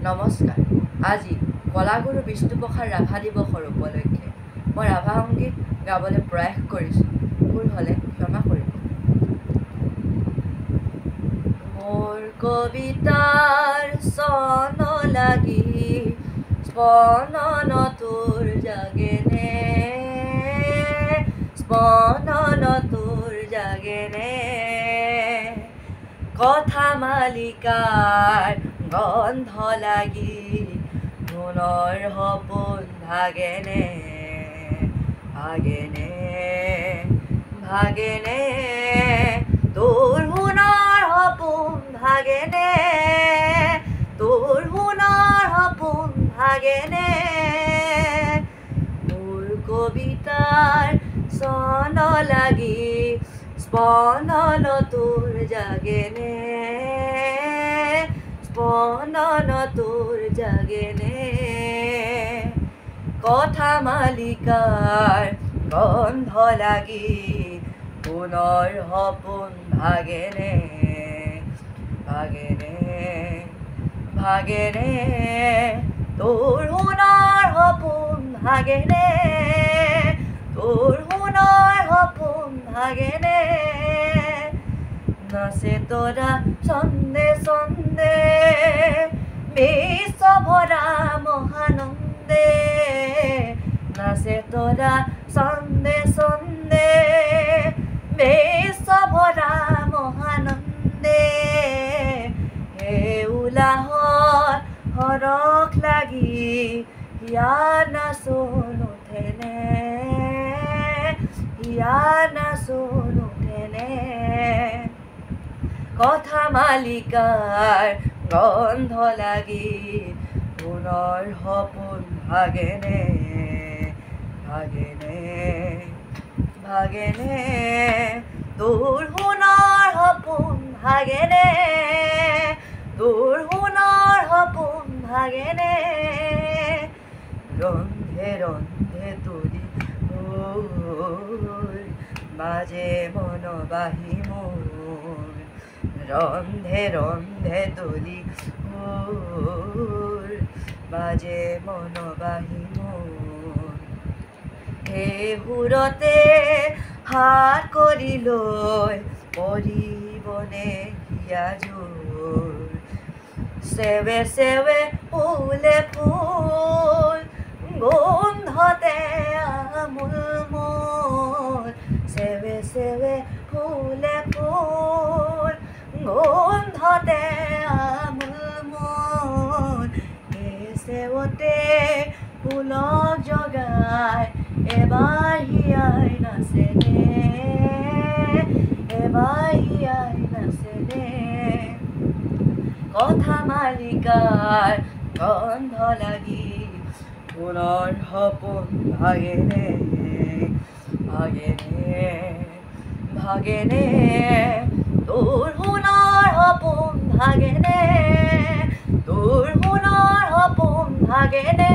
নমস্কাৰ। আজি কলাগুৰু বিষ্ণুপ্ৰসাদ ৰাভা দিৱসৰ উপলক্ষে মই ৰাভা সংগীত গাবলৈ প্ৰয়াস কৰিছোঁ। ভুল হ'লে ক্ষমা কৰিব। মোৰ কবিতাৰ চন লাগি স্পন্দন তোৰ জাগেনে, স্পন্দন তোৰ জাগেনে, কথা মালিকাৰ গন্ধ লাগি মনৰ সপোন ভাগেনে, ভাগেনে, ভাগেনে, তোৰ সোণৰ সপোন ভাগেনে, তোৰ সোণৰ সপোন ভাগেনে, মোৰ কবিতাৰ চন লাগি স্পন্দন তোৰ জাগেনে, স্পন্দন তোৰ জাগেনে, কথা মালিকাৰ গন্ধ লাগি সোণৰ সপোন ভাগেনে, ভাগেনে, ভাগেনে, তোৰ সোণৰ সপোন ভাগেনে, তোৰ সোণৰ সপোন ভাগেনে, নাচে তোৰা ছন্দে ছন্দে বিশ্ব ভৰা মহানন্দে, নাচে তোৰা ছন্দে ছন্দে বিশ্ব ভৰা মহানন্দে, হে উলাহত হৰখ লাগি ইয়াৰ নাচোন উঠেনে, ইয়াৰ নাচোন উঠেনে, কথা মালিকাৰ গন্ধ লাগি সোণৰ সপোন ভাগেনে, ভাগেনে, ভাগেনে, তোৰ সোণৰ সপোন ভাগেনে, তোৰ সোণৰ সপোন ভাগেনে, ৰন্ধে ৰন্ধে তুলি বাজে মন বাহি মোৰ, ৰন্ধে ৰন্ধে তুলি বাজে মন বাহি মোৰ, সেই সুৰতে হাত কৰি লৈ পৰিবনে হিয়া জোৰ, সেৱে সেৱে ফুলে ফুল গোন্ধতে আমোল মোল, সেৱে সেৱে ফুলে ফুল গোন্ধতে আমোল মোল, এই সেৱতে ফুলক জগাই এবাৰ হিয়াই নাচেনে, এবাৰ হিয়াই নাচেনে, কথা মালিকাৰ গন্ধ লাগি সোণৰ সপোন ভাগেনে, ভাগেনে, ভাগেনে, তোৰ সোণৰ সপোন ভাগেনে, তোৰ সোণৰ সপোন ভাগেনে,